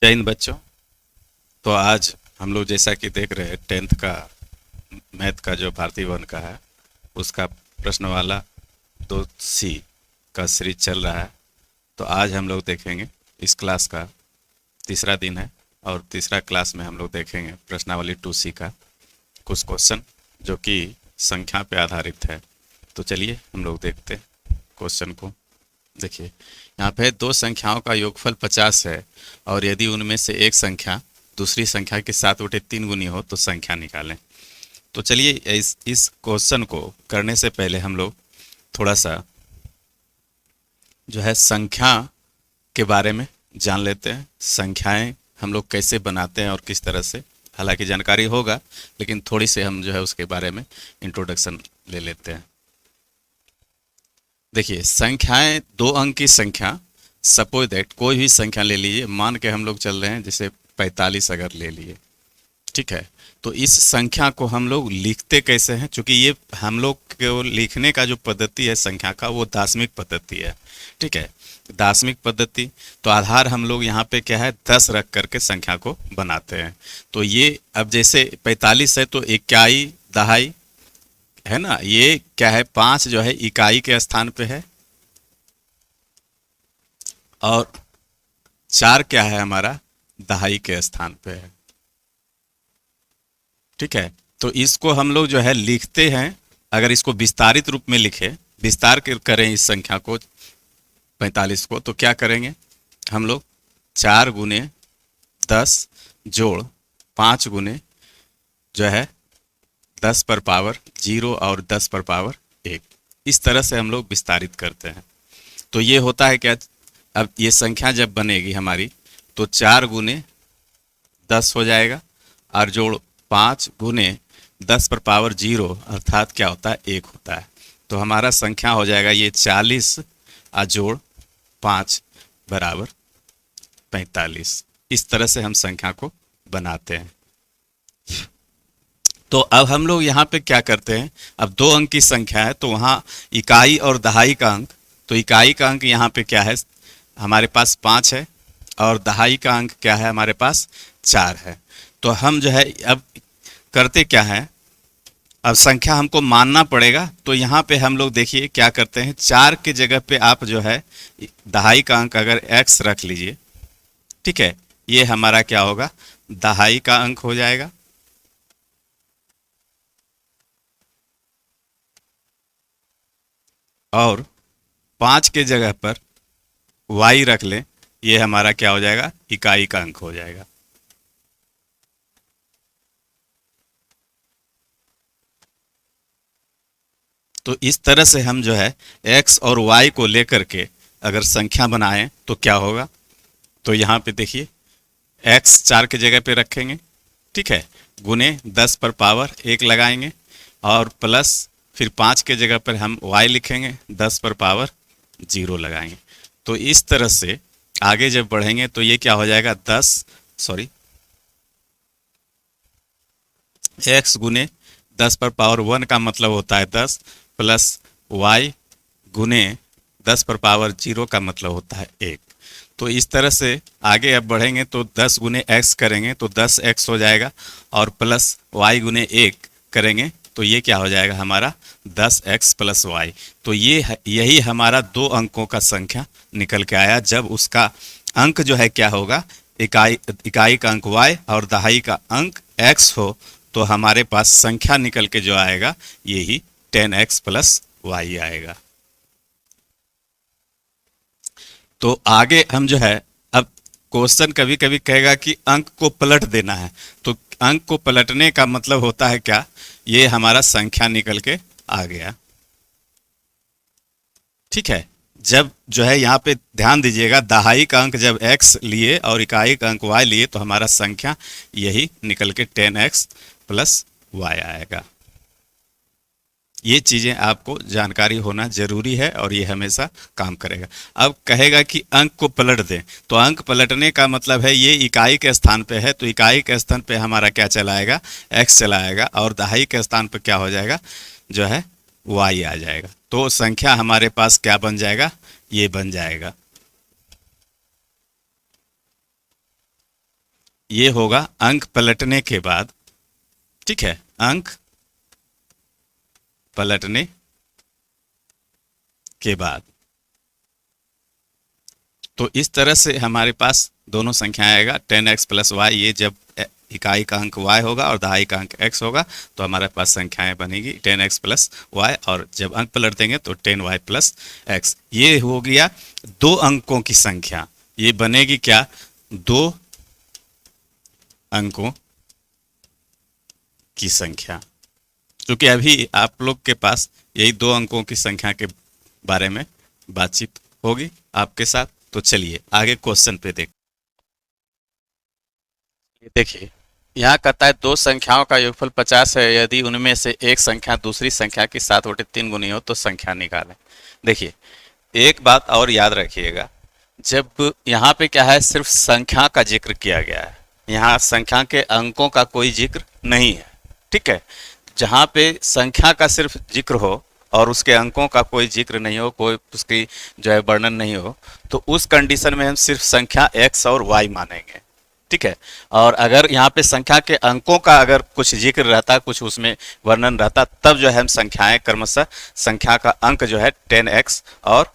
जय हिंद बच्चों। तो आज हम लोग जैसा कि देख रहे हैं 10th का मैथ का जो भारतीय वन का है उसका प्रश्न वाला 2C का सीरीज चल रहा है। तो आज हम लोग देखेंगे, इस क्लास का तीसरा दिन है और तीसरा क्लास में हम लोग देखेंगे प्रश्नावली 2C का कुछ क्वेश्चन जो कि संख्या पे आधारित है। तो चलिए हम लोग देखते हैं क्वेश्चन को। देखिए यहाँ पे दो संख्याओं का योगफल 50 है और यदि उनमें से एक संख्या दूसरी संख्या के 7 बटे 3 गुनी हो तो संख्या निकालें। तो चलिए इस क्वेश्चन को करने से पहले हम लोग थोड़ा सा जो है संख्या के बारे में जान लेते हैं। संख्याएं हम लोग कैसे बनाते हैं और किस तरह से, हालांकि जानकारी होगा लेकिन थोड़ी से हम जो है उसके बारे में इंट्रोडक्शन ले लेते हैं। देखिए संख्याएं, दो अंक की संख्या, सपोज दैट कोई भी संख्या ले लीजिए, मान के हम लोग चल रहे हैं जैसे 45 अगर ले लिए, ठीक है। तो इस संख्या को हम लोग लिखते कैसे हैं, क्योंकि ये हम लोग को लिखने का जो पद्धति है संख्या का वो दार्शनिक पद्धति है, ठीक है। दार्शनिक पद्धति तो आधार हम लोग यहाँ पे क्या है 10 रख करके संख्या को बनाते हैं। तो ये अब जैसे 45 है तो इकाई दहाई है ना, ये क्या है 5 जो है इकाई के स्थान पे है और 4 क्या है हमारा दहाई के स्थान पे है, ठीक है। तो इसको हम लोग जो है लिखते हैं, अगर इसको विस्तारित रूप में लिखे, विस्तार करें इस संख्या को 45 को, तो क्या करेंगे हम लोग 4 गुने 10 जोड़ 5 गुने जो है 10 पर पावर 0 और 10 पर पावर 1, इस तरह से हम लोग विस्तारित करते हैं। तो ये होता है क्या, अब ये संख्या जब बनेगी हमारी तो 4 गुने 10 हो जाएगा और जोड़ 5 गुने 10 पर पावर 0 अर्थात क्या होता है 1 होता है। तो हमारा संख्या हो जाएगा ये 40 और जोड़ 5 बराबर 45। इस तरह से हम संख्या को बनाते हैं। तो अब हम लोग यहाँ पे क्या करते हैं, अब दो अंक की संख्या है तो वहाँ इकाई और दहाई का अंक, तो इकाई का अंक यहाँ पे क्या है हमारे पास 5 है और दहाई का अंक क्या है हमारे पास 4 है। तो हम जो है अब करते क्या है, अब संख्या हमको मानना पड़ेगा। तो यहाँ पे हम लोग देखिए क्या करते हैं, 4 के जगह पे आप जो है दहाई का अंक अगर x रख लीजिए, ठीक है, ये हमारा क्या होगा दहाई का अंक हो जाएगा। और 5 के जगह पर y रख लें, ये हमारा क्या हो जाएगा इकाई का अंक हो जाएगा। तो इस तरह से हम जो है x और y को लेकर के अगर संख्या बनाएं तो क्या होगा, तो यहाँ पे देखिए x 4 के जगह पे रखेंगे, ठीक है, गुने 10 पर पावर 1 लगाएंगे और प्लस फिर 5 के जगह पर हम y लिखेंगे 10 पर पावर 0 लगाएंगे। तो इस तरह से आगे जब बढ़ेंगे तो ये क्या हो जाएगा x गुने 10 पर पावर 1 का मतलब होता है 10 प्लस y गुने 10 पर पावर 0 का मतलब होता है 1। तो इस तरह से आगे अब बढ़ेंगे तो 10 गुने x करेंगे तो 10x हो जाएगा और प्लस y गुने 1 करेंगे तो ये क्या हो जाएगा हमारा 10x प्लस y। तो यही हमारा दो अंकों का संख्या निकल के आया। जब उसका अंक जो है क्या होगा इकाई का अंक y और दहाई का अंक x हो तो हमारे पास संख्या निकल के जो आएगा यही 10x प्लस y आएगा। तो आगे हम जो है अब क्वेश्चन कभी कभी कहेगा कि अंक को पलट देना है, तो अंक को पलटने का मतलब होता है क्या, ये हमारा संख्या निकल के आ गया, ठीक है। जब जो है यहाँ पे ध्यान दीजिएगा दहाई का अंक जब x लिए और इकाई का अंक y लिए तो हमारा संख्या यही निकल के 10x प्लस y आएगा। ये चीज़ें आपको जानकारी होना जरूरी है और ये हमेशा काम करेगा। अब कहेगा कि अंक को पलट दें, तो अंक पलटने का मतलब है ये इकाई के स्थान पे है तो इकाई के स्थान पे हमारा क्या चलाएगा x चलाएगा और दहाई के स्थान पे क्या हो जाएगा जो है y आ जाएगा। तो संख्या हमारे पास क्या बन जाएगा, ये बन जाएगा ये होगा अंक पलटने के बाद, ठीक है, अंक पलटने के बाद। तो इस तरह से हमारे पास दोनों संख्या आएगा 10x प्लस वाई। ये जब इकाई का अंक y होगा और दहाई का अंक x होगा तो हमारे पास संख्याएं बनेगी 10x प्लस वाई, और जब अंक पलट देंगे तो 10y प्लस x। ये हो गया दो अंकों की संख्या। ये बनेगी क्या, दो अंकों की संख्या। क्योंकि अभी आप लोग के पास यही दो अंकों की संख्या के बारे में बातचीत होगी आपके साथ। तो चलिए आगे क्वेश्चन पे देखिए, यहाँ कहता है दो संख्याओं का योगफल 50 है, यदि उनमें से एक संख्या दूसरी संख्या की 7/3 गुनी हो तो संख्या निकालें। देखिए, एक बात और याद रखिएगा, जब यहाँ पे क्या है, सिर्फ संख्या का जिक्र किया गया है, यहाँ संख्या के अंकों का कोई जिक्र नहीं है, ठीक है। जहाँ पे संख्या का सिर्फ जिक्र हो और उसके अंकों का कोई जिक्र नहीं हो, कोई उसकी जो है वर्णन नहीं हो, तो उस कंडीशन में हम सिर्फ संख्या x और y मानेंगे, ठीक है। और अगर यहाँ पे संख्या के अंकों का अगर कुछ जिक्र रहता, कुछ उसमें वर्णन रहता, तब जो है हम संख्याएं क्रमशः संख्या का अंक जो है 10x और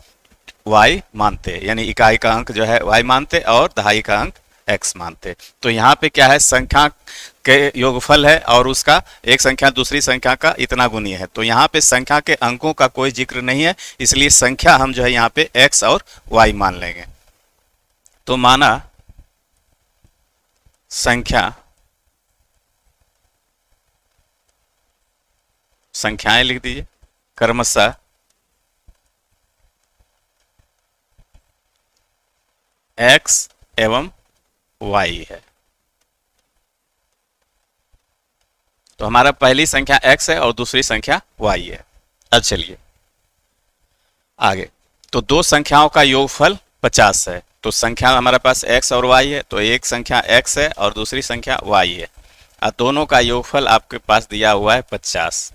y मानते, यानी इकाई का अंक जो है y मानते और दहाई का अंक x मानते। तो यहाँ पे क्या है, संख्या के योगफल है और उसका एक संख्या दूसरी संख्या का इतना गुनी है। तो यहाँ पे संख्या के अंकों का कोई जिक्र नहीं है, इसलिए संख्या हम जो है यहाँ पे x और y मान लेंगे। तो माना संख्याएं लिख दीजिए क्रमशः x एवं y है। तो हमारा पहली संख्या x है और दूसरी संख्या y है। अब चलिए आगे, तो दो संख्याओं का योगफल 50 है, तो संख्या हमारे पास x और y है, तो एक संख्या x है और दूसरी संख्या y है, और दोनों का योगफल आपके पास दिया हुआ है 50।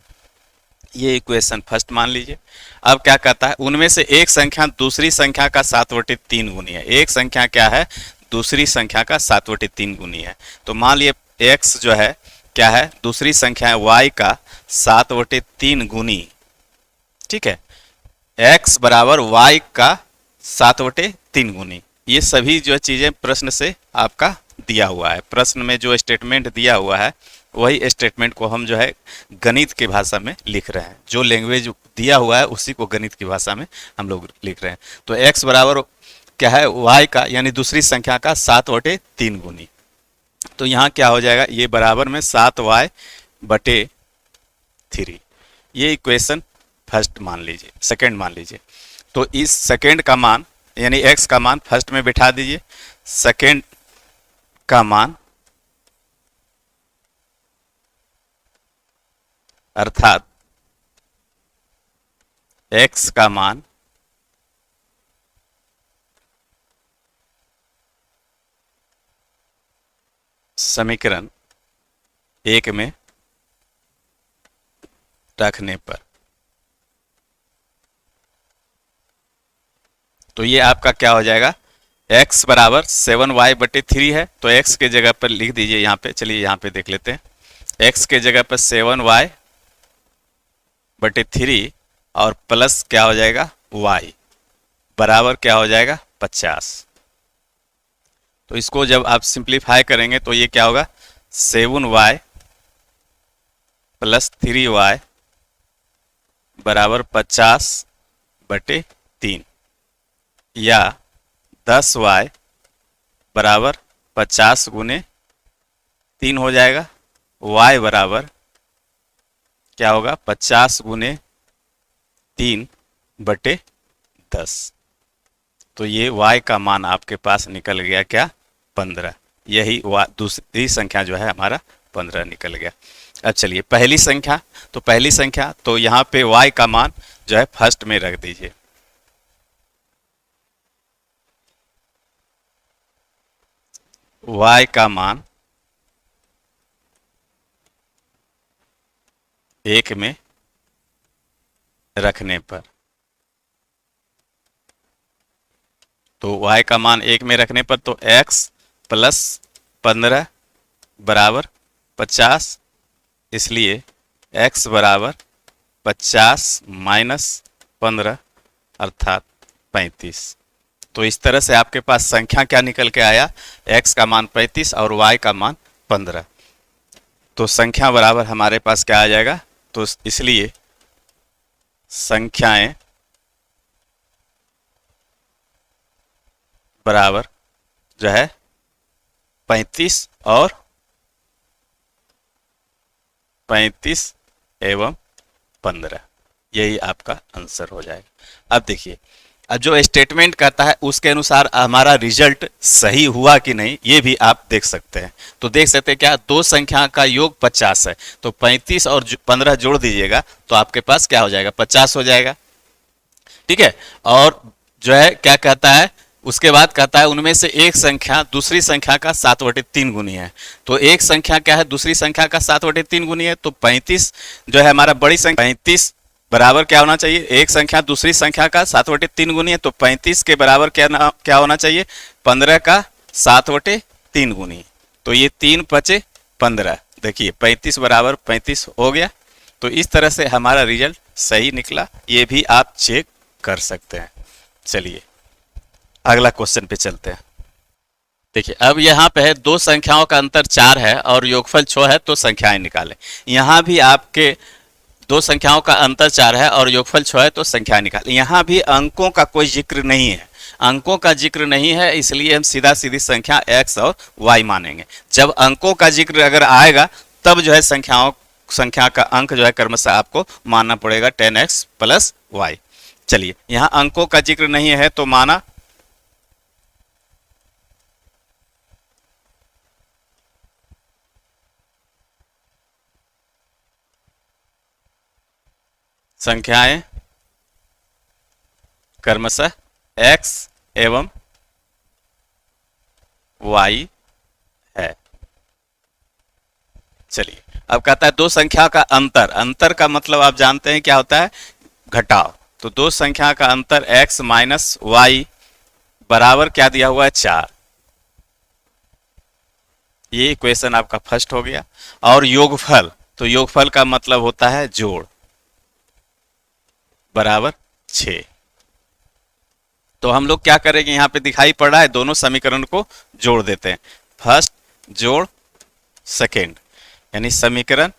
ये इक्वेशन फर्स्ट मान लीजिए। अब क्या कहता है, उनमें से एक संख्या दूसरी संख्या का 7/3 गुनी है। एक संख्या क्या है, दूसरी संख्या का 7/3 गुनी है। तो मान लिए x जो है क्या है, दूसरी संख्या है y का 7/3 गुनी, ठीक है। x बराबर y का 7/3 गुनी। ये सभी जो चीजें प्रश्न से आपका दिया हुआ है, प्रश्न में जो स्टेटमेंट दिया हुआ है वही स्टेटमेंट को हम जो है गणित की भाषा में लिख रहे हैं। जो लैंग्वेज दिया हुआ है उसी को गणित की भाषा में हम लोग लिख रहे हैं। तो x बराबर क्या है, y का यानी दूसरी संख्या का 7/3 गुनी। तो यहाँ क्या हो जाएगा, ये बराबर में 7y/3। ये इक्वेशन फर्स्ट मान लीजिए, सेकंड मान लीजिए। तो इस सेकंड का मान यानी x का मान फर्स्ट में बिठा दीजिए, सेकंड का मान अर्थात x का मान समीकरण 1 में रखने पर, तो ये आपका क्या हो जाएगा, x बराबर 7y/3 है, तो x के जगह पर लिख दीजिए यहाँ पे। चलिए यहाँ पे देख लेते हैं, x के जगह पर 7y/3 और प्लस क्या हो जाएगा y बराबर क्या हो जाएगा 50। तो इसको जब आप सिंप्लीफाई करेंगे तो ये क्या होगा, 7y + 3y बराबर 50/3, या 10y बराबर 50 गुने 3 हो जाएगा। y बराबर क्या होगा, 50 गुने 3/10। तो ये y का मान आपके पास निकल गया क्या, 15। यही दूसरी संख्या जो है हमारा 15 निकल गया। अब चलिए पहली संख्या, तो पहली संख्या तो यहाँ पे y का मान जो है फर्स्ट में रख दीजिए। y का मान 1 में रखने पर, तो y का मान 1 में रखने पर तो x + 15 बराबर 50, इसलिए x बराबर 50 माइनस 15 अर्थात 35। तो इस तरह से आपके पास संख्या क्या निकल के आया, x का मान 35 और y का मान 15। तो संख्या बराबर हमारे पास क्या आ जाएगा, तो इसलिए संख्याएं बराबर जो है 35 और 35 एवं 15, यही आपका आंसर हो जाएगा। अब देखिए, अब जो स्टेटमेंट कहता है उसके अनुसार हमारा रिजल्ट सही हुआ कि नहीं ये भी आप देख सकते हैं। तो देख सकते हैं क्या, दो संख्या का योग 50 है, तो 35 और 15 जोड़ दीजिएगा तो आपके पास क्या हो जाएगा, 50 हो जाएगा। ठीक है, और जो है क्या कहता है, उसके बाद कहता है उनमें से एक संख्या दूसरी संख्या का 7/3 गुनी है। तो एक संख्या क्या है, दूसरी संख्या का 7/3 गुनी है, तो 35 जो है हमारा बड़ी संख्या 35 बराबर क्या होना चाहिए, एक संख्या दूसरी संख्या का 7/3 गुनी है, तो 35 के बराबर क्या होना चाहिए, 15 का 7/3 गुनी। तो ये 3 × 15, देखिए 35 बराबर 35 हो गया। तो इस तरह से हमारा रिजल्ट सही निकला, ये भी आप चेक कर सकते हैं। चलिए अगला क्वेश्चन पे चलते हैं। देखिए अब यहाँ पे है, दो संख्याओं का अंतर 4 है और योगफल 6 है, तो संख्याएं निकालें। यहाँ भी आपके दो संख्याओं का अंतर 4 है और योगफल 6 है, तो संख्याएं निकालें। यहाँ भी अंकों का कोई जिक्र नहीं है, अंकों का जिक्र नहीं है, इसलिए हम सीधा सीधी संख्या x और y मानेंगे। जब अंकों का जिक्र अगर आएगा तब जो है संख्या का अंक जो है क्रमशः आपको मानना पड़ेगा 10x + y। चलिए यहाँ अंकों का जिक्र नहीं है तो माना संख्याएं क्रमशः x एवं y है। चलिए अब कहता है दो संख्या का अंतर, अंतर का मतलब आप जानते हैं क्या होता है, घटाव। तो दो संख्या का अंतर x - y बराबर क्या दिया हुआ है, 4। ये इक्वेशन आपका फर्स्ट हो गया। और योगफल, तो योगफल का मतलब होता है जोड़, बराबर 6। तो हम लोग क्या करेंगे, यहाँ पे दिखाई पड़ रहा है, दोनों समीकरण को जोड़ देते हैं। फर्स्ट जोड़ सेकेंड, यानी समीकरण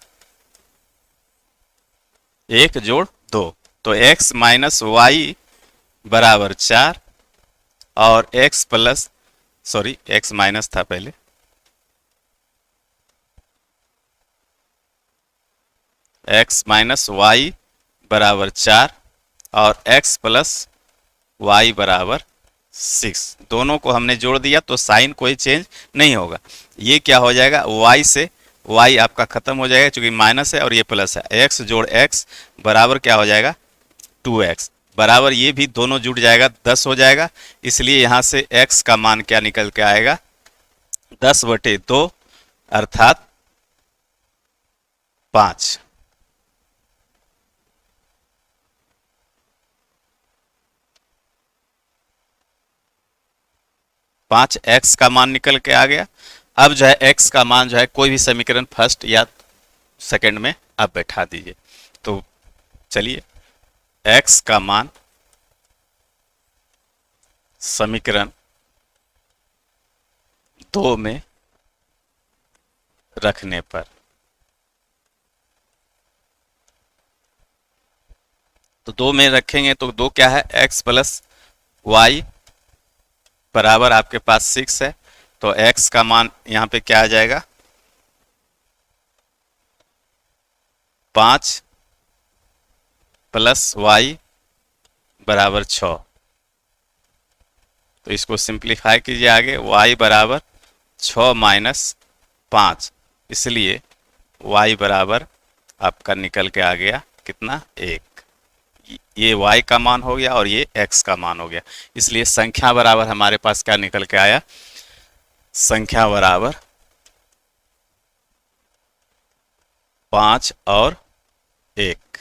1 जोड़ 2। तो x - y बराबर 4 और x माइनस था पहले, x - y बराबर 4 और x + y बराबर 6। दोनों को हमने जोड़ दिया तो साइन कोई चेंज नहीं होगा। ये क्या हो जाएगा, y से y आपका खत्म हो जाएगा क्योंकि माइनस है और ये प्लस है। x जोड़ x बराबर क्या हो जाएगा, 2x बराबर, ये भी दोनों जुड़ जाएगा 10 हो जाएगा। इसलिए यहाँ से x का मान क्या निकल के आएगा, 10/2 अर्थात 5। 5x का मान निकल के आ गया। अब जो है x का मान जो है कोई भी समीकरण फर्स्ट या सेकंड में आप बैठा दीजिए। तो चलिए x का मान समीकरण 2 में रखने पर, तो 2 में रखेंगे तो 2 क्या है, x + y बराबर आपके पास 6 है। तो x का मान यहाँ पे क्या आ जाएगा, 5 + y बराबर 6। तो इसको सिंप्लीफाई कीजिए आगे, y बराबर 6 - 5, इसलिए y बराबर आपका निकल के आ गया कितना, 1। ये y का मान हो गया और ये x का मान हो गया। इसलिए संख्या बराबर हमारे पास क्या निकल के आया, संख्या बराबर 5 और 1,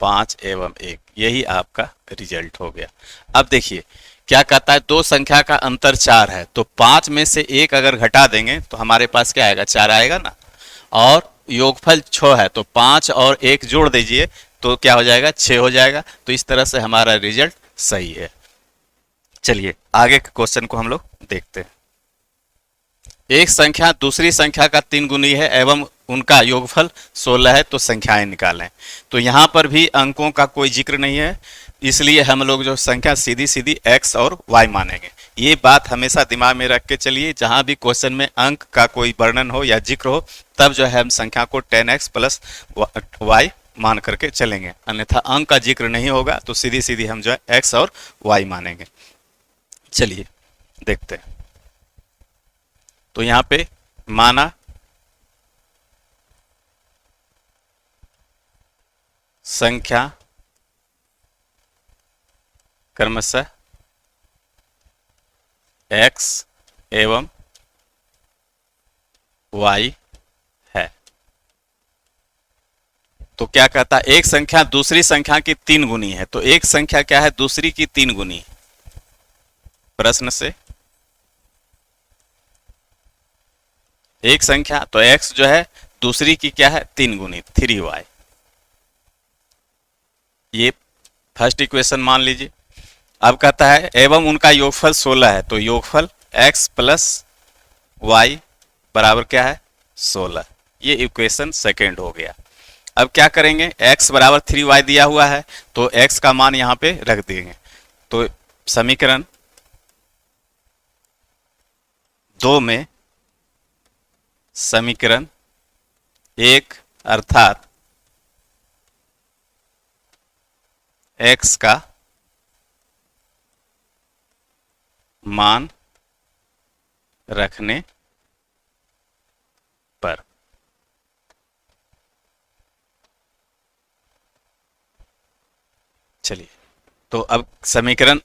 5 एवं 1, यही आपका रिजल्ट हो गया। अब देखिए क्या कहता है, दो संख्या का अंतर 4 है, तो 5 में से एक अगर घटा देंगे तो हमारे पास क्या आएगा, 4 आएगा ना। और योगफल 6 है, तो 5 और 1 जोड़ दीजिए तो क्या हो जाएगा, 6 हो जाएगा। तो इस तरह से हमारा रिजल्ट सही है। चलिए आगे के क्वेश्चन को हम लोग देखते हैं। एक संख्या दूसरी संख्या का 3 गुनी है एवं उनका योगफल 16 है, तो संख्याएं निकालें। तो यहाँ पर भी अंकों का कोई जिक्र नहीं है, इसलिए हम लोग जो संख्या सीधी सीधी x और y मानेंगे। ये बात हमेशा दिमाग में रख के चलिए, जहां भी क्वेश्चन में अंक का कोई वर्णन हो या जिक्र हो, तब जो है हम संख्या को 10x प्लस y मान करके चलेंगे, अन्यथा अंक का जिक्र नहीं होगा तो सीधी सीधी हम जो है x और y मानेंगे। चलिए देखते हैं। तो यहाँ पे माना संख्या क्रमशः x एवं y है। तो क्या कहता है, एक संख्या दूसरी संख्या की 3 गुनी है। तो एक संख्या क्या है, दूसरी की 3 गुनी। प्रश्न से एक संख्या तो x जो है दूसरी की क्या है, 3 गुनी 3y। ये फर्स्ट इक्वेशन मान लीजिए। अब कहता है एवं उनका योगफल 16 है, तो योगफल x प्लस वाई बराबर क्या है, 16। ये इक्वेशन सेकेंड हो गया। अब क्या करेंगे, x बराबर 3y दिया हुआ है, तो x का मान यहां पे रख देंगे। तो समीकरण 2 में समीकरण 1 अर्थात x का मान रखने पर चलिए, तो अब समीकरण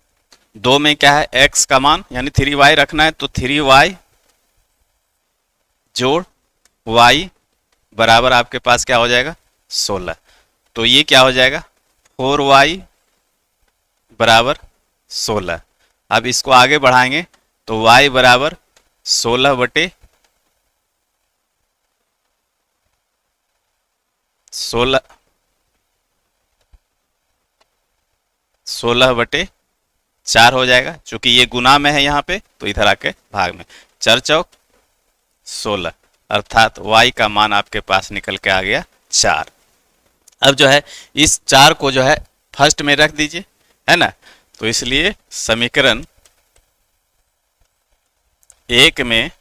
2 में क्या है, x का मान यानी 3y रखना है, तो 3y जोड़ y बराबर आपके पास क्या हो जाएगा, 16। तो ये क्या हो जाएगा, 4y बराबर 16। अब इसको आगे बढ़ाएंगे तो y बराबर 16 बटे 16 बटे 4 हो जाएगा। चूंकि ये गुना में है यहाँ पे, तो इधर आके भाग में, 4 चौक 16, अर्थात y का मान आपके पास निकल के आ गया 4। अब जो है इस 4 को जो है फर्स्ट में रख दीजिए, है ना। तो इसलिए समीकरण 1 में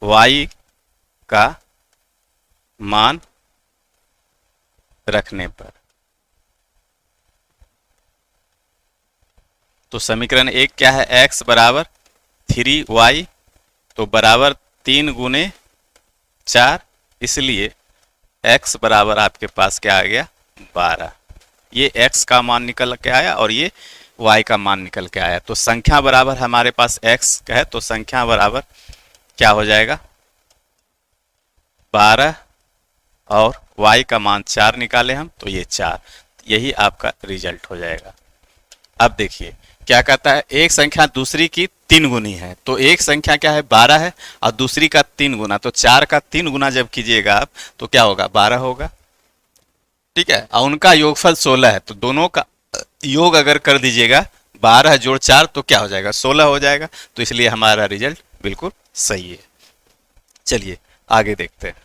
y का मान रखने पर, तो समीकरण 1 क्या है, x बराबर 3y, तो बराबर 3 गुने 4, इसलिए x बराबर आपके पास क्या आ गया, 12। ये x का मान निकल के आया और ये y का मान निकल के आया। तो संख्या बराबर हमारे पास x का है, तो संख्या बराबर क्या हो जाएगा, 12 और y का मान 4 निकाले हम, तो ये 4। यही आपका रिजल्ट हो जाएगा। अब देखिए क्या कहता है, एक संख्या दूसरी की 3 गुनी है। तो एक संख्या क्या है, 12 है, और दूसरी का 3 गुना, तो 4 का 3 गुना जब कीजिएगा आप तो क्या होगा, 12 होगा। ठीक है, और उनका योगफल 16 है, तो दोनों का योग अगर कर दीजिएगा 12 जोड़ 4 तो क्या हो जाएगा, 16 हो जाएगा। तो इसलिए हमारा रिजल्ट बिल्कुल सही है। चलिए आगे देखते हैं।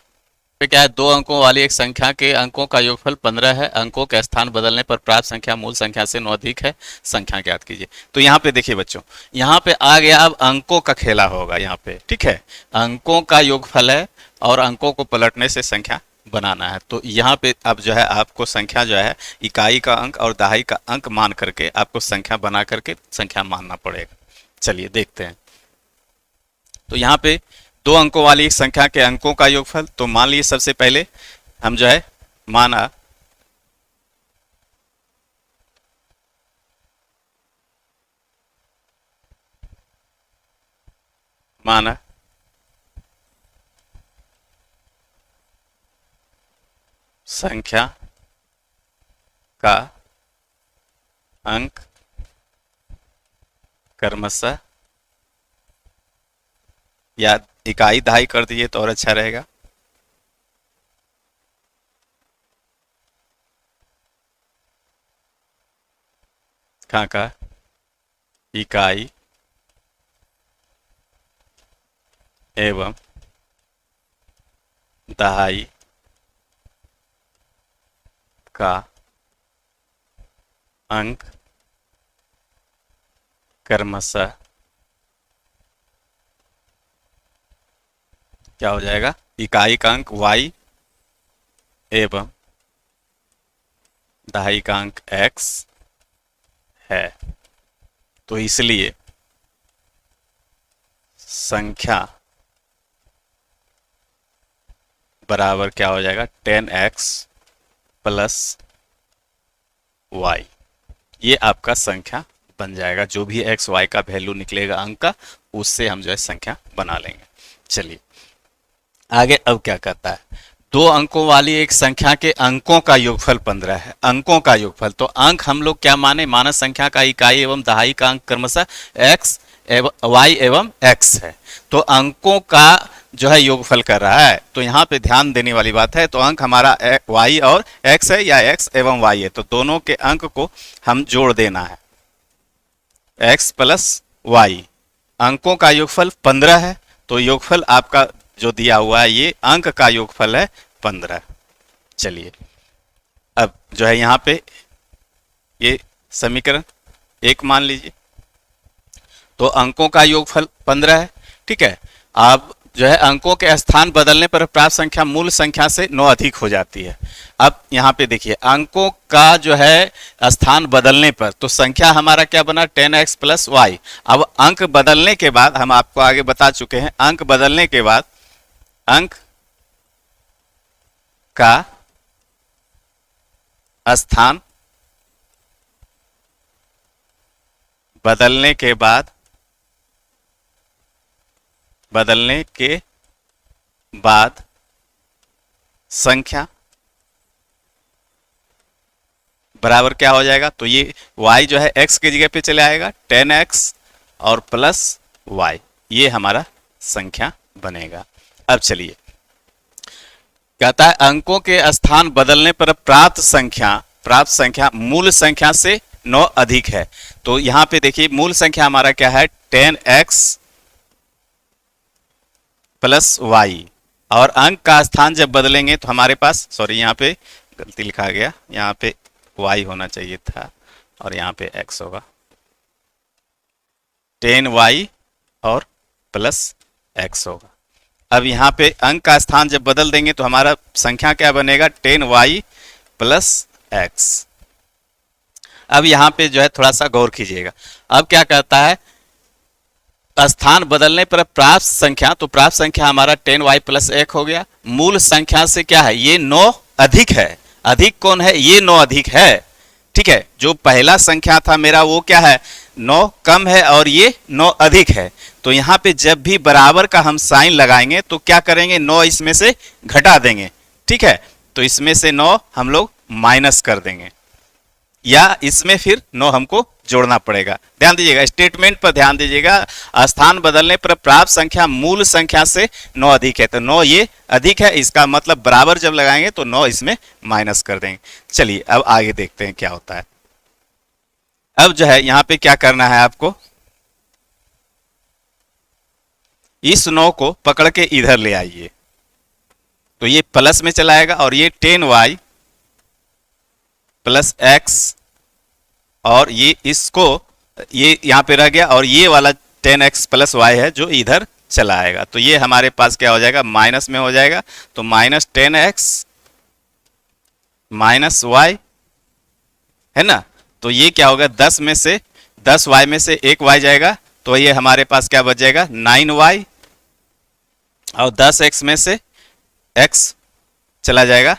पे क्या है, 2 अंकों वाली एक संख्या के अंकों का योगफल 15 है। अंकों के स्थान बदलने पर प्राप्त संख्या मूल संख्या से 9 अधिक है, संख्या ज्ञात कीजिए। तो यहाँ पे देखिए बच्चों, यहाँ पे आ गया, अब अंकों का खेला होगा यहाँ पे। ठीक है, अंकों का योगफल है और अंकों को पलटने से संख्या बनाना है। तो यहाँ पे अब जो है आपको संख्या जो है इकाई का अंक और दहाई का अंक मान करके आपको संख्या बना करके संख्या मानना पड़ेगा। चलिए देखते हैं। तो यहाँ पे 2 अंकों वाली एक संख्या के अंकों का योगफल, तो मान लीजिए सबसे पहले हम जो है माना संख्या का अंक क्रमशः, या इकाई दहाई कर दीजिए तो और अच्छा रहेगा। कहाँ का? इकाई एवं दहाई का अंक क्रमशः क्या हो जाएगा? इकाई का अंक y एवं दहाई का अंक x है। तो इसलिए संख्या बराबर क्या हो जाएगा? 10x plus y। ये आपका संख्या बन जाएगा। जो भी x y का वैल्यू निकलेगा अंक का, उससे हम जो है संख्या बना लेंगे। चलिए आगे अब क्या करता है? दो अंकों वाली एक संख्या के अंकों का योगफल 15 है। अंकों का योगफल, तो अंक हम लोग क्या माने? मानस संख्या का इकाई एवं दहाई का अंक क्रमशः x एवं y एवं x है। तो अंकों का जो है योगफल कर रहा है। तो यहाँ पे ध्यान देने वाली बात है। तो अंक हमारा y और x है, या x एवं y है, तो दोनों के अंक को हम जोड़ देना है, x प्लस y। अंकों का योगफल 15 है। तो योगफल आपका जो दिया हुआ है, ये अंक का योगफल है 15। चलिए अब जो है यहाँ पे ये समीकरण 1 मान लीजिए। तो अंकों का योगफल 15 है, ठीक है। अब जो है अंकों के स्थान बदलने पर प्राप्त संख्या मूल संख्या से 9 अधिक हो जाती है। अब यहाँ पे देखिए अंकों का जो है स्थान बदलने पर, तो संख्या हमारा क्या बना? 10x plus y। अब अंक बदलने के बाद, हम आपको आगे बता चुके हैं, अंक बदलने के बाद अंक का स्थान बदलने के बाद संख्या बराबर क्या हो जाएगा? तो ये y जो है x के जगह पे चले आएगा, 10x और प्लस y, ये हमारा संख्या बनेगा। अब चलिए कहता है अंकों के स्थान बदलने पर प्राप्त संख्या मूल संख्या से 9 अधिक है। तो यहाँ पे देखिए मूल संख्या हमारा क्या है? 10x प्लस y, और अंक का स्थान जब बदलेंगे तो हमारे पास, सॉरी यहाँ पे गलती लिखा गया, यहाँ पे y होना चाहिए था और यहाँ पे x होगा, 10y और प्लस x होगा। अब यहाँ पे अंक का स्थान जब बदल देंगे तो हमारा संख्या क्या बनेगा? 10y plus x। अब यहाँ पे जो है थोड़ा सा गौर कीजिएगा। अब क्या कहता है? स्थान बदलने पर प्राप्त संख्या, तो प्राप्त संख्या हमारा 10y प्लस 1 हो गया। मूल संख्या से क्या है? ये 9 अधिक है। अधिक कौन है? ये 9 अधिक है, ठीक है। जो पहला संख्या था मेरा वो क्या है? 9 कम है और ये 9 अधिक है। तो यहाँ पे जब भी बराबर का हम साइन लगाएंगे तो क्या करेंगे? 9 इसमें से घटा देंगे, ठीक है। तो इसमें से 9 हम लोग माइनस कर देंगे, या इसमें फिर 9 हमको जोड़ना पड़ेगा। ध्यान दीजिएगा, स्टेटमेंट पर ध्यान दीजिएगा। स्थान बदलने पर प्राप्त संख्या मूल संख्या से 9 अधिक है, तो 9 ये अधिक है, इसका मतलब बराबर जब लगाएंगे तो 9 इसमें माइनस कर देंगे। चलिए अब आगे देखते हैं क्या होता है। अब जो है यहाँ पे क्या करना है आपको? इस 9 को पकड़ के इधर ले आइए, तो ये प्लस में चला आएगा, और ये 10y प्लस x, और ये इसको ये यहाँ पे रह गया, और ये वाला 10x प्लस y है जो इधर चला आएगा। तो ये हमारे पास क्या हो जाएगा? माइनस में हो जाएगा। तो माइनस 10x माइनस y है ना। तो ये क्या होगा? 10 में से 10y में से 1y जाएगा, तो ये हमारे पास क्या बच जाएगा? 9y, और 10x में से x चला जाएगा,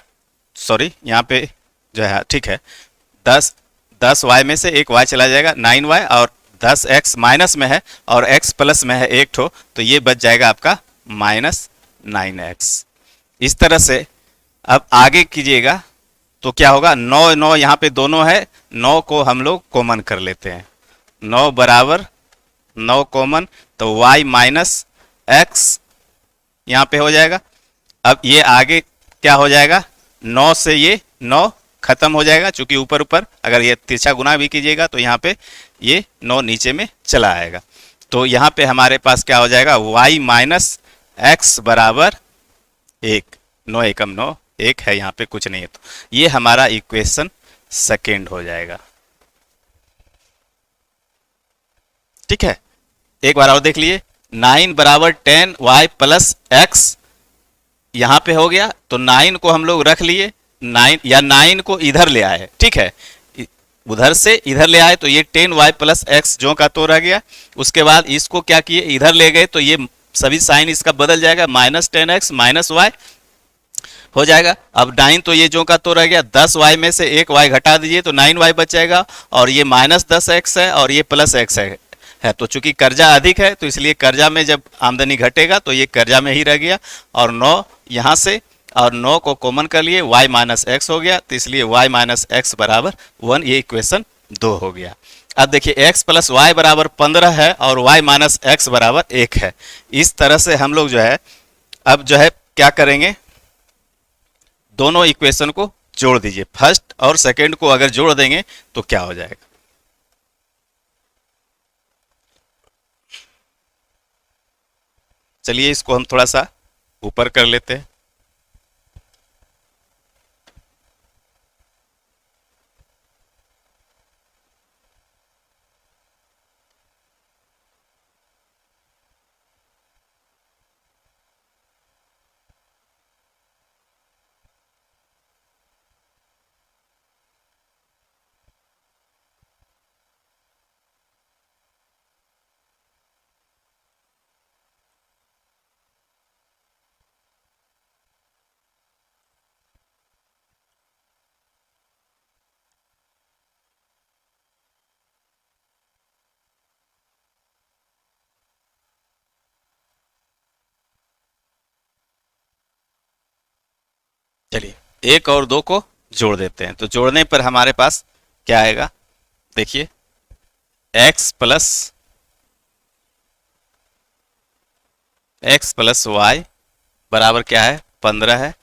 सॉरी यहाँ पे जो है ठीक है, 10y में से 1y चला जाएगा, 9y, और 10x माइनस में है और x प्लस में है एक ठो, तो ये बच जाएगा आपका माइनस 9x। इस तरह से अब आगे कीजिएगा तो क्या होगा? 9 9 यहाँ पे दोनों है, 9 को हम लोग कॉमन कर लेते हैं। 9 बराबर 9 कॉमन, तो y माइनस एक्स यहाँ पे हो जाएगा। अब ये आगे क्या हो जाएगा, 9 से ये 9 खत्म हो जाएगा, चूंकि ऊपर ऊपर अगर ये तिरछा गुना भी कीजिएगा तो यहाँ पे ये 9 नीचे में चला आएगा। तो यहाँ पे हमारे पास क्या हो जाएगा, y माइनस एक्स बराबर 1। 9 एकम 9, 1 है, यहाँ पे कुछ नहीं है, तो ये हमारा इक्वेशन सेकेंड हो जाएगा। ठीक है, एक बार और देख लिए, 9 बराबर 10 y प्लस एक्स यहां पे हो गया, तो 9 को हम लोग रख लिए, 9 या 9 को इधर ले आए, ठीक है, उधर से इधर ले आए तो ये 10y प्लस एक्स जो का तो रह गया। उसके बाद इसको क्या किए, इधर ले गए तो ये सभी साइन इसका बदल जाएगा, माइनस 10x माइनस y हो जाएगा। अब 9 तो ये जो का तो रह गया, 10y में से एक y घटा दीजिए तो 9y बच जाएगा, और ये माइनस 10x है और ये प्लस x है। तो चूंकि कर्जा अधिक है तो इसलिए कर्जा में जब आमदनी घटेगा तो ये कर्जा में ही रह गया, और 9 यहाँ से और 9 को कॉमन कर लिए, y माइनस एक्स हो गया, तो इसलिए y माइनस एक्स बराबर 1, ये इक्वेशन 2 हो गया। अब देखिए x प्लस वाई बराबर 15 है और y माइनस एक्स बराबर 1 है। इस तरह से हम लोग जो है अब जो है क्या करेंगे, दोनों इक्वेशन को जोड़ दीजिए, फर्स्ट और सेकेंड को अगर जोड़ देंगे तो क्या हो जाएगा। चलिए इसको हम थोड़ा सा ऊपर कर लेते हैं। चलिए 1 और 2 को जोड़ देते हैं, तो जोड़ने पर हमारे पास क्या आएगा, देखिए x प्लस वाई बराबर क्या है, 15 है,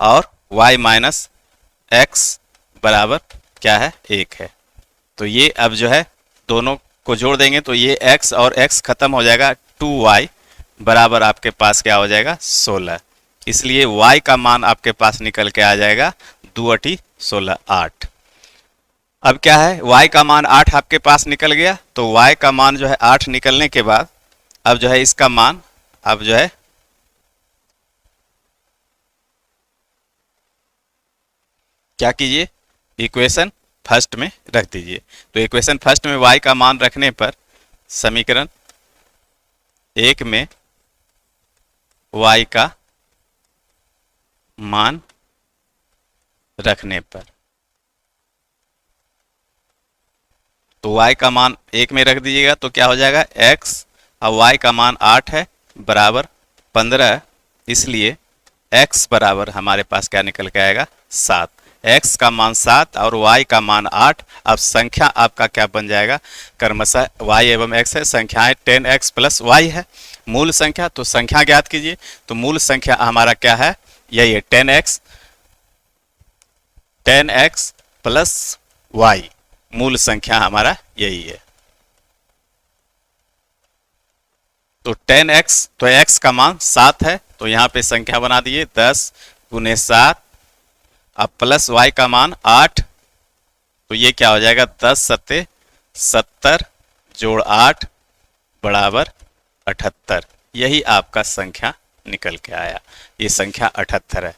और y माइनस एक्स बराबर क्या है, 1 है। तो ये अब जो है दोनों को जोड़ देंगे तो ये x और x खत्म हो जाएगा, 2y बराबर आपके पास क्या हो जाएगा, 16। इसलिए y का मान आपके पास निकल के आ जाएगा 2 अठी 16, 8। अब क्या है, y का मान 8 आपके पास निकल गया, तो y का मान जो है 8 निकलने के बाद अब जो है इसका मान अब जो है क्या कीजिए, इक्वेशन फर्स्ट में रख दीजिए। तो इक्वेशन फर्स्ट में y का मान रखने पर समीकरण 1 में y का मान रखने पर, तो y का मान 1 में रख दीजिएगा तो क्या हो जाएगा, x और y का मान 8 है बराबर 15, इसलिए x बराबर हमारे पास क्या निकल के आएगा, 7। x का मान 7 और y का मान 8। अब संख्या आपका क्या बन जाएगा, क्रमशः y एवं x है, संख्याएं 10x प्लस y है, मूल संख्या, तो संख्या ज्ञात कीजिए। तो मूल संख्या हमारा क्या है, यही है 10x प्लस y, मूल संख्या हमारा यही है। तो 10x, तो x का मान 7 है, तो यहाँ पे संख्या बना दिए 10 गुने 7, अब प्लस y का मान 8, तो ये क्या हो जाएगा, 10 सत्ते 70 जोड़ 8 बराबर 78। यही आपका संख्या निकल के आया, ये संख्या 78 है।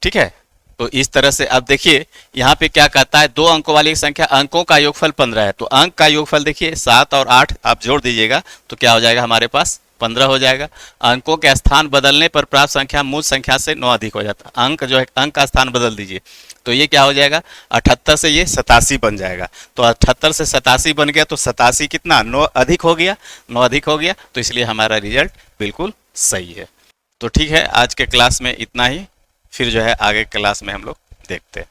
ठीक है, तो इस तरह से अब देखिए यहाँ पे क्या कहता है, 2 अंकों वाली संख्या, अंकों का योगफल 15 है, तो अंक का योगफल देखिए 7 और 8 आप जोड़ दीजिएगा तो क्या हो जाएगा, हमारे पास 15 हो जाएगा। अंकों के स्थान बदलने पर प्राप्त संख्या मूल संख्या से 9 अधिक हो जाता है। अंक जो है, अंक का स्थान बदल दीजिए तो ये क्या हो जाएगा, 78 से ये 87 बन जाएगा। तो 78 से 87 बन गया तो 87 कितना, 9 अधिक हो गया, 9 अधिक हो गया, तो इसलिए हमारा रिजल्ट बिल्कुल सही है। तो ठीक है, आज के क्लास में इतना ही, फिर जो है आगे क्लास में हम लोग देखते हैं।